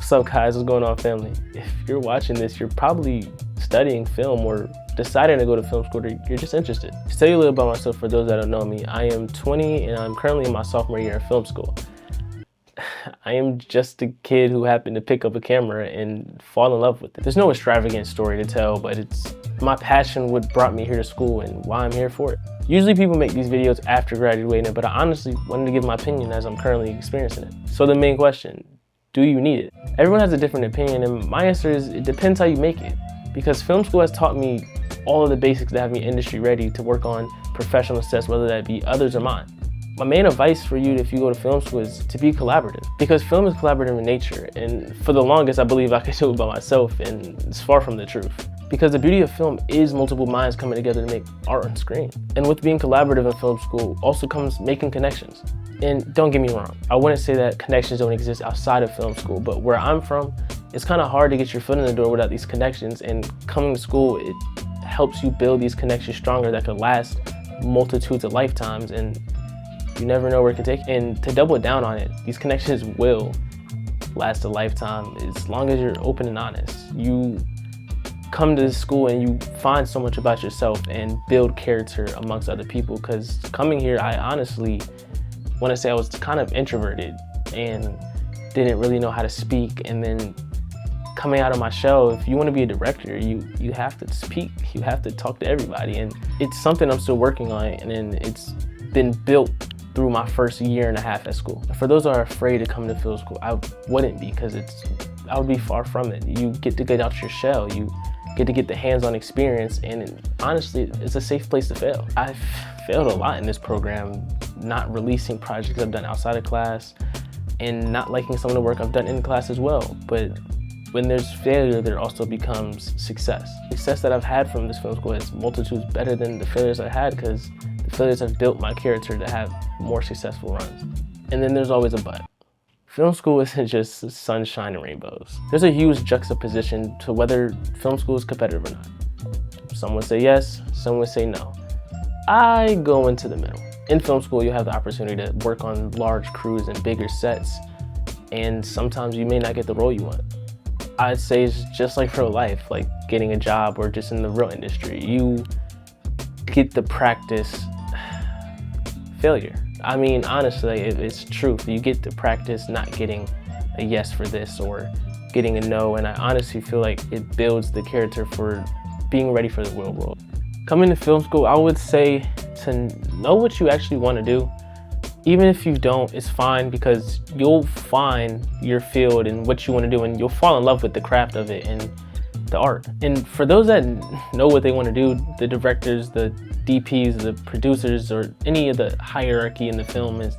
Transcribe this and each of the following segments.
What's up, guys? What's going on, family? If you're watching this, you're probably studying film or deciding to go to film school, or you're just interested. To tell you a little about myself, for those that don't know me, I am 20 and I'm currently in my sophomore year in film school. I am just a kid who happened to pick up a camera and fall in love with it. There's no extravagant story to tell, but it's my passion what brought me here to school and why I'm here for it. Usually people make these videos after graduating, but I honestly wanted to give my opinion as I'm currently experiencing it. So the main question, do you need it? Everyone has a different opinion, and my answer is it depends how you make it. Because film school has taught me all of the basics that have me industry ready to work on professional sets, whether that be others or mine. My main advice for you if you go to film school is to be collaborative, because film is collaborative in nature, and for the longest I believe I could do it by myself, and it's far from the truth. Because the beauty of film is multiple minds coming together to make art on screen. And with being collaborative in film school also comes making connections. And don't get me wrong, I wouldn't say that connections don't exist outside of film school, but where I'm from, it's kind of hard to get your foot in the door without these connections, and coming to school, it helps you build these connections stronger that could last multitudes of lifetimes, and you never know where it could take. And to double down on it, these connections will last a lifetime as long as you're open and honest. You come to this school and you find so much about yourself and build character amongst other people, because coming here, I honestly want to say I was kind of introverted and didn't really know how to speak. And then coming out of my shell, if you want to be a director, you have to speak, you have to talk to everybody. And it's something I'm still working on, and it's been built through my first year and a half at school. For those that are afraid to come to film school, I wouldn't be, because I would be far from it. You get to get out your shell, you get to get the hands-on experience, and honestly, it's a safe place to fail. I've failed a lot in this program, not releasing projects I've done outside of class, and not liking some of the work I've done in class as well. But when there's failure, there also becomes success. Success that I've had from this film school is multitudes better than the failures I had, because the failures have built my character to have more successful runs. And then there's always a but. Film school isn't just sunshine and rainbows. There's a huge juxtaposition to whether film school is competitive or not. Some would say yes, some would say no. I go into the middle. In film school, you have the opportunity to work on large crews and bigger sets, and sometimes you may not get the role you want. I'd say it's just like real life, like getting a job or just in the real industry. You get the practice failure. I mean, honestly, it's truth. You get to practice not getting a yes for this or getting a no, and I honestly feel like it builds the character for being ready for the real world. Coming to film school, I would say to know what you actually want to do. Even if you don't, it's fine, because you'll find your field and what you want to do, and you'll fall in love with the craft of it and the art. And for those that know what they want to do, the directors, the DPs, the producers, or any of the hierarchy in the film, is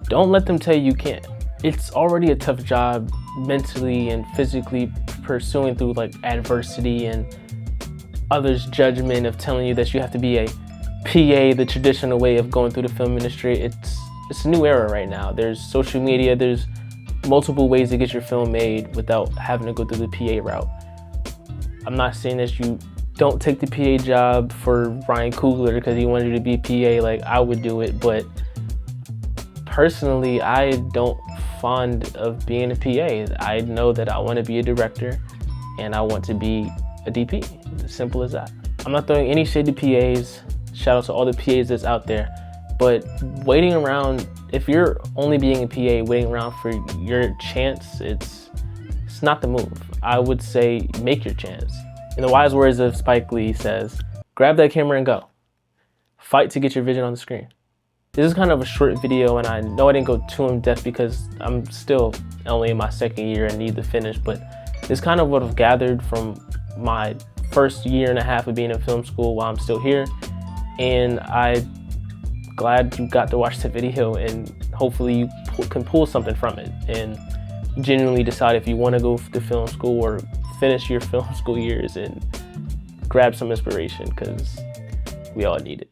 don't let them tell you can't. It's already a tough job mentally and physically pursuing through like adversity and others' judgment of telling you that you have to be a PA, the traditional way of going through the film industry. It's a new era right now. There's social media, there's multiple ways to get your film made without having to go through the PA route. I'm not saying that you don't take the PA job for Ryan Coogler because he wanted you to be PA like I would do it, but personally, I don't fond of being a PA. I know that I want to be a director and I want to be a DP. As simple as that. I'm not throwing any shade to PAs. Shout out to all the PAs that's out there. But waiting around, if you're only being a PA, waiting around for your chance, it's not the move. I would say make your chance. In the wise words of Spike Lee, says, grab that camera and go. Fight to get your vision on the screen. This is kind of a short video, and I know I didn't go too in depth because I'm still only in my second year and need to finish, but it's kind of what I've gathered from my first year and a half of being in film school while I'm still here. And I'm glad you got to watch the video, and hopefully you can pull something from it and genuinely decide if you want to go to film school or finish your film school years and grab some inspiration, because we all need it.